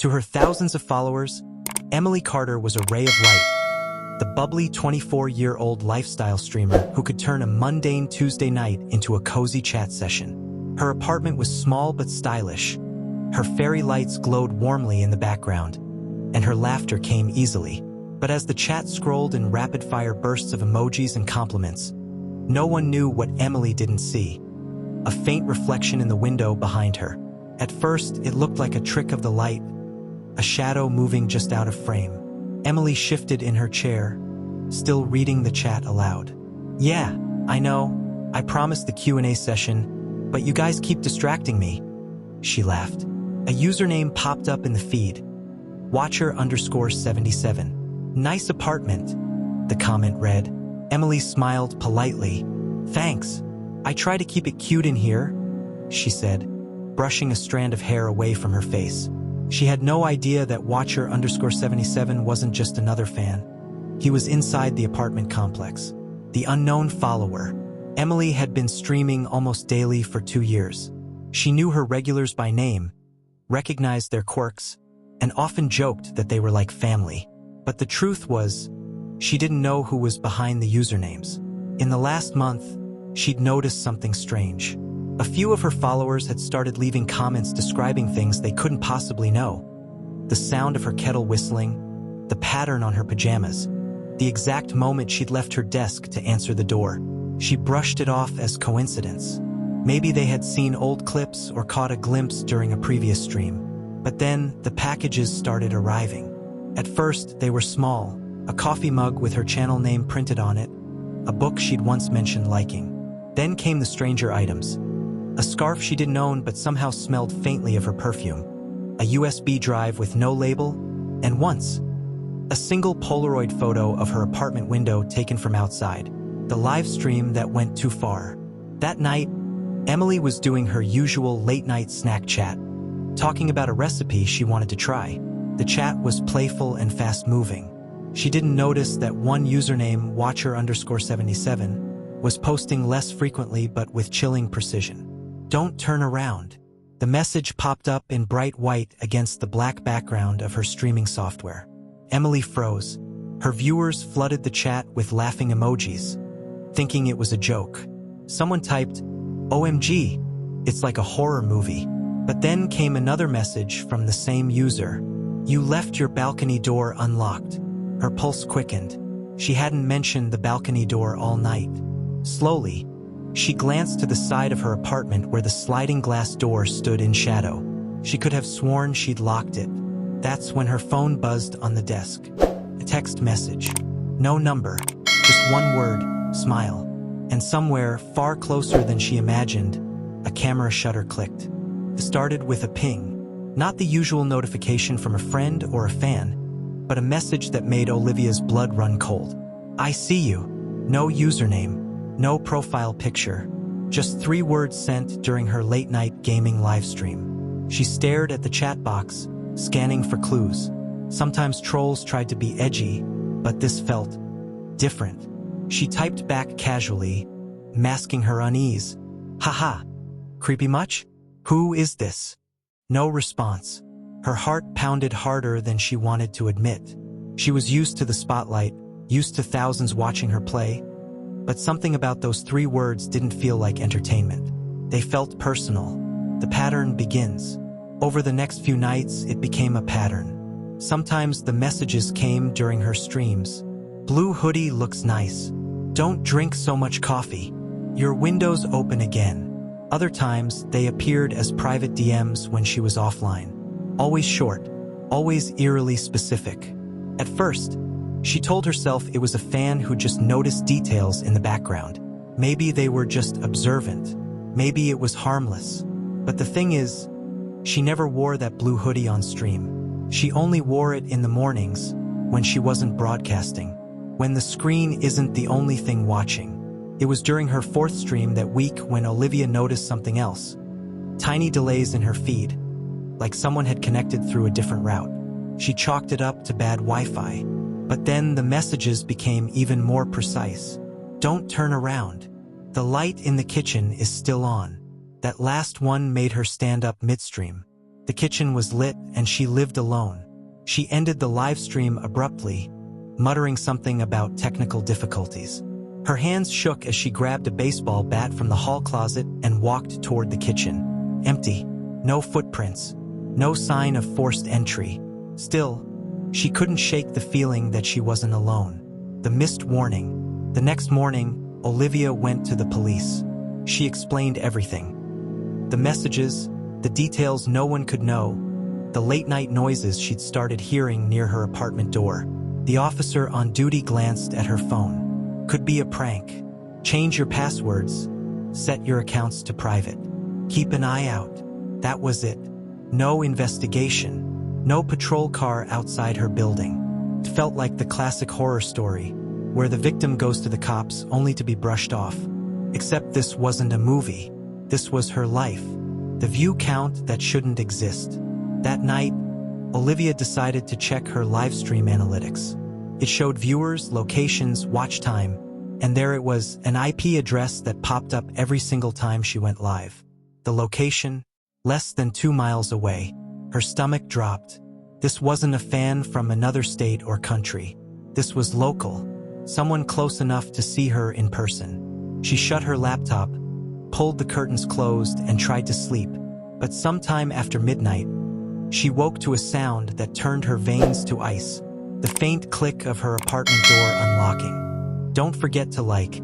To her thousands of followers, Emily Carter was a ray of light, the bubbly 24-year-old lifestyle streamer who could turn a mundane Tuesday night into a cozy chat session. Her apartment was small but stylish. Her fairy lights glowed warmly in the background, and her laughter came easily. But as the chat scrolled in rapid-fire bursts of emojis and compliments, no one knew what Emily didn't see: a faint reflection in the window behind her. At first, it looked like a trick of the light, a shadow moving just out of frame. Emily shifted in her chair, still reading the chat aloud. "Yeah, I know. I promised the Q&A session, but you guys keep distracting me," she laughed. A username popped up in the feed. Watcher_77. "Nice apartment," the comment read. Emily smiled politely. "Thanks. I try to keep it cute in here," she said, brushing a strand of hair away from her face. She had no idea that Watcher_77 wasn't just another fan. He was inside the apartment complex, the unknown follower. Emily had been streaming almost daily for 2 years. She knew her regulars by name, recognized their quirks, and often joked that they were like family. But the truth was, she didn't know who was behind the usernames. In the last month, she'd noticed something strange. A few of her followers had started leaving comments describing things they couldn't possibly know. The sound of her kettle whistling, the pattern on her pajamas, the exact moment she'd left her desk to answer the door. She brushed it off as coincidence. Maybe they had seen old clips or caught a glimpse during a previous stream. But then, the packages started arriving. At first, they were small: a coffee mug with her channel name printed on it, a book she'd once mentioned liking. Then came the stranger items: a scarf she didn't own but somehow smelled faintly of her perfume, a USB drive with no label, and once, a single Polaroid photo of her apartment window taken from outside. The live stream that went too far. That night, Emily was doing her usual late-night snack chat, talking about a recipe she wanted to try. The chat was playful and fast-moving. She didn't notice that one username, Watcher_77, was posting less frequently but with chilling precision. "Don't turn around." The message popped up in bright white against the black background of her streaming software. Emily froze. Her viewers flooded the chat with laughing emojis, thinking it was a joke. Someone typed, "OMG, it's like a horror movie." But then came another message from the same user. "You left your balcony door unlocked." Her pulse quickened. She hadn't mentioned the balcony door all night. Slowly, she glanced to the side of her apartment where the sliding glass door stood in shadow. She could have sworn she'd locked it. That's when her phone buzzed on the desk. A text message. No number, just one word: smile. And somewhere, far closer than she imagined, a camera shutter clicked. It started with a ping. Not the usual notification from a friend or a fan, but a message that made Olivia's blood run cold. "I see you." No username, no profile picture, just 3 words sent during her late-night gaming livestream. She stared at the chat box, scanning for clues. Sometimes trolls tried to be edgy, but this felt different. She typed back casually, masking her unease. "Haha. Creepy much? Who is this?" No response. Her heart pounded harder than she wanted to admit. She was used to the spotlight, used to thousands watching her play, but something about those 3 words didn't feel like entertainment. They felt personal. The pattern begins. Over the next few nights, it became a pattern. Sometimes the messages came during her streams. "Blue hoodie looks nice. Don't drink so much coffee. Your window's open again." Other times, they appeared as private DMs when she was offline. Always short, always eerily specific. At first, she told herself it was a fan who just noticed details in the background. Maybe they were just observant. Maybe it was harmless. But the thing is, she never wore that blue hoodie on stream. She only wore it in the mornings, when she wasn't broadcasting, when the screen isn't the only thing watching. It was during her 4th stream that week when Olivia noticed something else. Tiny delays in her feed, like someone had connected through a different route. She chalked it up to bad Wi-Fi. But then the messages became even more precise. "Don't turn around. The light in the kitchen is still on." That last one made her stand up midstream. The kitchen was lit and she lived alone. She ended the live stream abruptly, muttering something about technical difficulties. Her hands shook as she grabbed a baseball bat from the hall closet and walked toward the kitchen. Empty. No footprints. No sign of forced entry. Still, she couldn't shake the feeling that she wasn't alone. The missed warning. The next morning, Olivia went to the police. She explained everything. The messages, the details no one could know, the late-night noises she'd started hearing near her apartment door. The officer on duty glanced at her phone. Could be a prank. Change your passwords. Set your accounts to private. Keep an eye out. That was it. No investigation. No patrol car outside her building. It felt like the classic horror story, where the victim goes to the cops only to be brushed off. Except this wasn't a movie. This was her life. The view count that shouldn't exist. That night, Olivia decided to check her live stream analytics. It showed viewers, locations, watch time, and there it was, an IP address that popped up every single time she went live. The location, less than 2 miles away. Her stomach dropped. This wasn't a fan from another state or country. This was local, someone close enough to see her in person. She shut her laptop, pulled the curtains closed, and tried to sleep. But sometime after midnight, she woke to a sound that turned her veins to ice. The faint click of her apartment door unlocking. Don't forget to like,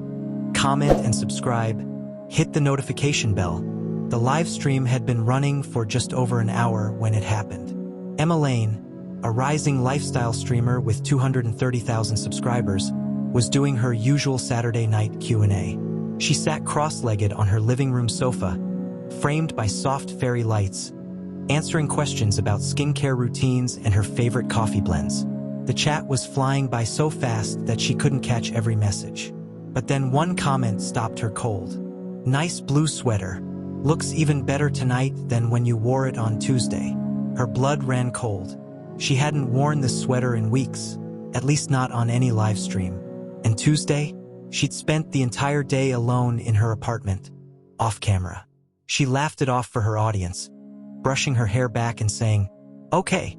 comment, and subscribe. Hit the notification bell. The live stream had been running for just over an hour when it happened. Emma Lane, a rising lifestyle streamer with 230,000 subscribers, was doing her usual Saturday night Q&A. She sat cross-legged on her living room sofa, framed by soft fairy lights, answering questions about skincare routines and her favorite coffee blends. The chat was flying by so fast that she couldn't catch every message. But then one comment stopped her cold. Nice blue sweater. Looks even better tonight than when you wore it on Tuesday. Her blood ran cold. She hadn't worn this sweater in weeks, at least not on any live stream. And Tuesday, she'd spent the entire day alone in her apartment, off camera. She laughed it off for her audience, brushing her hair back and saying, "Okay,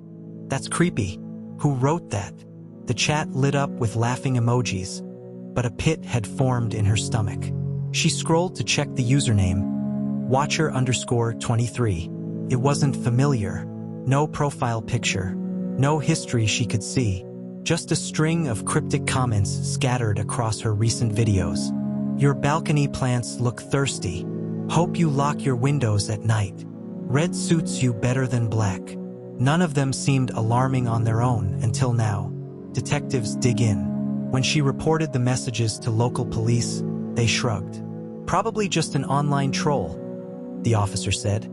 that's creepy. Who wrote that?" The chat lit up with laughing emojis, but a pit had formed in her stomach. She scrolled to check the username, Watcher_23. It wasn't familiar. No profile picture. No history she could see. Just a string of cryptic comments scattered across her recent videos. Your balcony plants look thirsty. Hope you lock your windows at night. Red suits you better than black. None of them seemed alarming on their own until now. Detectives dig in. When she reported the messages to local police, they shrugged. Probably just an online troll, the officer said,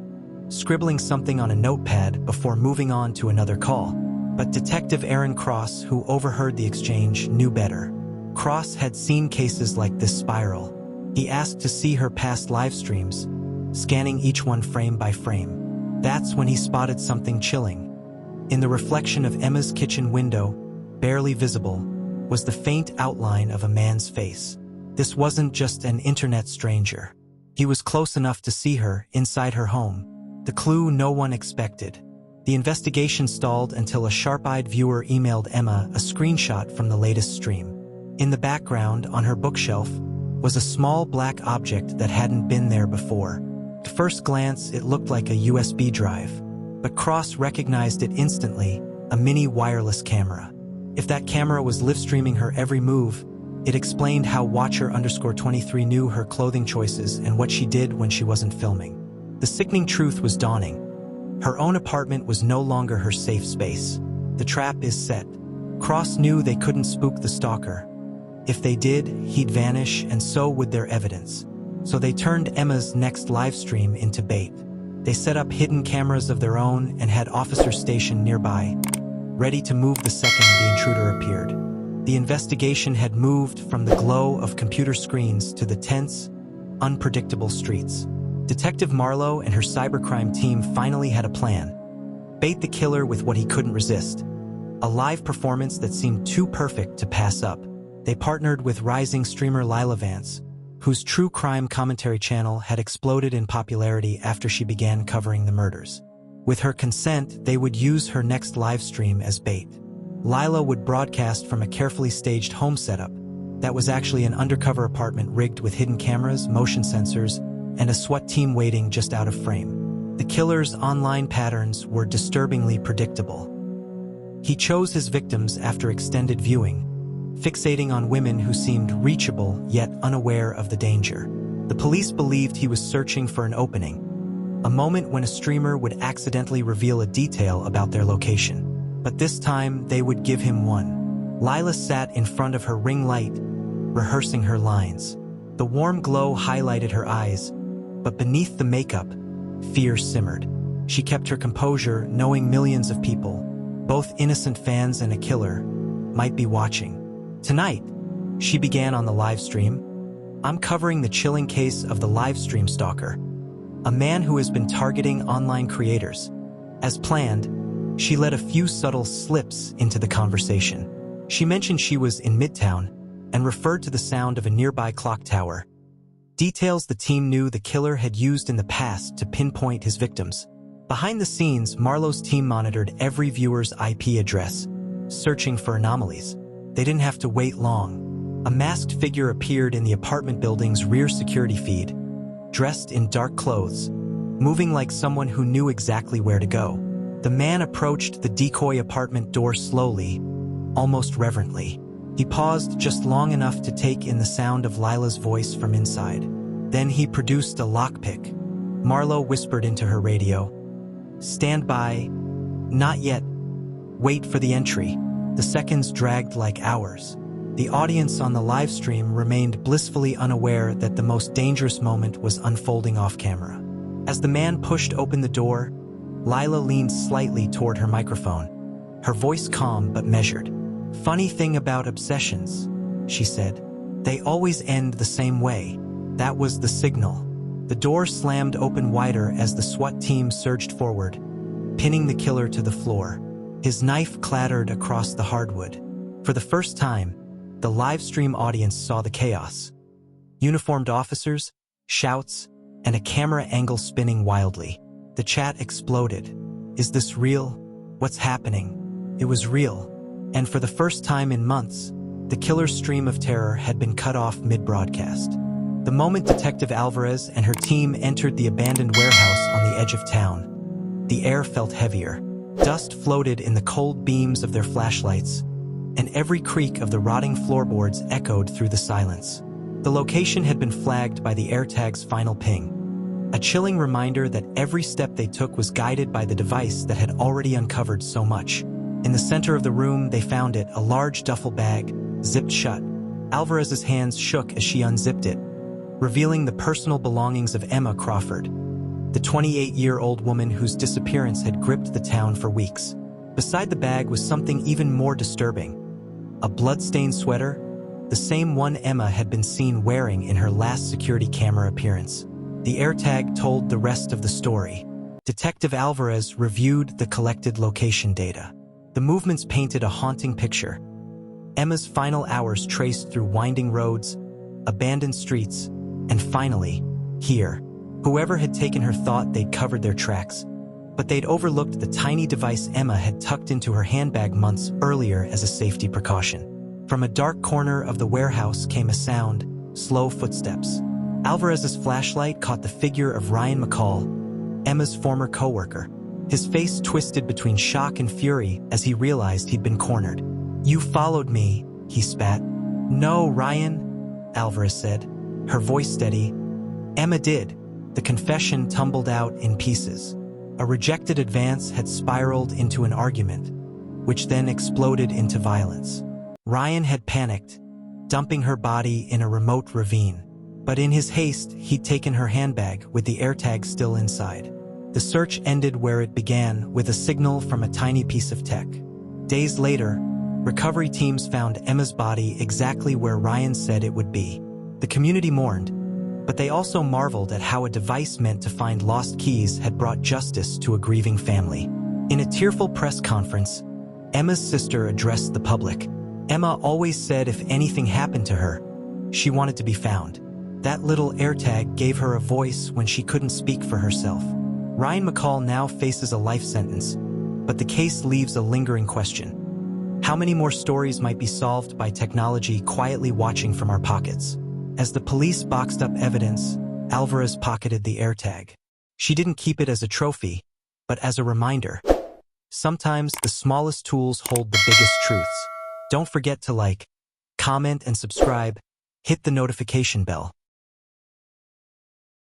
scribbling something on a notepad before moving on to another call. But Detective Aaron Cross, who overheard the exchange, knew better. Cross had seen cases like this spiral. He asked to see her past live streams, scanning each one frame by frame. That's when he spotted something chilling. In the reflection of Emma's kitchen window, barely visible, was the faint outline of a man's face. This wasn't just an internet stranger. He was close enough to see her inside her home, the clue no one expected. The investigation stalled until a sharp-eyed viewer emailed Emma a screenshot from the latest stream. In the background, on her bookshelf, was a small black object that hadn't been there before. At first glance, it looked like a USB drive, but Cross recognized it instantly, a mini wireless camera. If that camera was live streaming her every move, it explained how Watcher_23 knew her clothing choices and what she did when she wasn't filming. The sickening truth was dawning. Her own apartment was no longer her safe space. The trap is set. Cross knew they couldn't spook the stalker. If they did, he'd vanish, and so would their evidence. So they turned Emma's next live stream into bait. They set up hidden cameras of their own and had officers stationed nearby, ready to move the second the intruder appeared. The investigation had moved from the glow of computer screens to the tense, unpredictable streets. Detective Marlowe and her cybercrime team finally had a plan. Bait the killer with what he couldn't resist. A live performance that seemed too perfect to pass up. They partnered with rising streamer Lila Vance, whose true crime commentary channel had exploded in popularity after she began covering the murders. With her consent, they would use her next live stream as bait. Lila would broadcast from a carefully staged home setup that was actually an undercover apartment rigged with hidden cameras, motion sensors, and a SWAT team waiting just out of frame. The killer's online patterns were disturbingly predictable. He chose his victims after extended viewing, fixating on women who seemed reachable yet unaware of the danger. The police believed he was searching for an opening, a moment when a streamer would accidentally reveal a detail about their location. But this time, they would give him one. Lila sat in front of her ring light, rehearsing her lines. The warm glow highlighted her eyes, but beneath the makeup, fear simmered. She kept her composure, knowing millions of people, both innocent fans and a killer, might be watching. Tonight, she began on the live stream. I'm covering the chilling case of the Livestream stalker, a man who has been targeting online creators. As planned, she let a few subtle slips into the conversation. She mentioned she was in Midtown and referred to the sound of a nearby clock tower, details the team knew the killer had used in the past to pinpoint his victims. Behind the scenes, Marlowe's team monitored every viewer's IP address, searching for anomalies. They didn't have to wait long. A masked figure appeared in the apartment building's rear security feed, dressed in dark clothes, moving like someone who knew exactly where to go. The man approached the decoy apartment door slowly, almost reverently. He paused just long enough to take in the sound of Lila's voice from inside. Then he produced a lockpick. Marlowe whispered into her radio, "Stand by. Not yet. Wait for the entry." The seconds dragged like hours. The audience on the live stream remained blissfully unaware that the most dangerous moment was unfolding off camera. As the man pushed open the door, Lila leaned slightly toward her microphone, her voice calm but measured. "Funny thing about obsessions," she said. "They always end the same way." That was the signal. The door slammed open wider as the SWAT team surged forward, pinning the killer to the floor. His knife clattered across the hardwood. For the first time, the live stream audience saw the chaos. Uniformed officers, shouts, and a camera angle spinning wildly. The chat exploded. "Is this real? What's happening?" It was real. And for the first time in months, the killer's stream of terror had been cut off mid-broadcast. The moment Detective Alvarez and her team entered the abandoned warehouse on the edge of town, the air felt heavier. Dust floated in the cold beams of their flashlights, and every creak of the rotting floorboards echoed through the silence. The location had been flagged by the AirTag's final ping, a chilling reminder that every step they took was guided by the device that had already uncovered so much. In the center of the room, they found it, a large duffel bag, zipped shut. Alvarez's hands shook as she unzipped it, revealing the personal belongings of Emma Crawford, the 28-year-old woman whose disappearance had gripped the town for weeks. Beside the bag was something even more disturbing, a blood-stained sweater, the same one Emma had been seen wearing in her last security camera appearance. The AirTag told the rest of the story. Detective Alvarez reviewed the collected location data. The movements painted a haunting picture. Emma's final hours traced through winding roads, abandoned streets, and finally, here. Whoever had taken her thought they'd covered their tracks, but they'd overlooked the tiny device Emma had tucked into her handbag months earlier as a safety precaution. From a dark corner of the warehouse came a sound, slow footsteps. Alvarez's flashlight caught the figure of Ryan McCall, Emma's former co-worker. His face twisted between shock and fury as he realized he'd been cornered. "You followed me," he spat. "No, Ryan," Alvarez said, her voice steady. "Emma did." The confession tumbled out in pieces. A rejected advance had spiraled into an argument, which then exploded into violence. Ryan had panicked, dumping her body in a remote ravine. But in his haste, he'd taken her handbag with the AirTag still inside. The search ended where it began, with a signal from a tiny piece of tech. Days later, recovery teams found Emma's body exactly where Ryan said it would be. The community mourned, but they also marveled at how a device meant to find lost keys had brought justice to a grieving family. In a tearful press conference, Emma's sister addressed the public. Emma always said if anything happened to her, she wanted to be found. That little AirTag gave her a voice when she couldn't speak for herself. Ryan McCall now faces a life sentence, but the case leaves a lingering question. How many more stories might be solved by technology quietly watching from our pockets? As the police boxed up evidence, Alvarez pocketed the AirTag. She didn't keep it as a trophy, but as a reminder. Sometimes the smallest tools hold the biggest truths. Don't forget to like, comment, and subscribe. Hit the notification bell.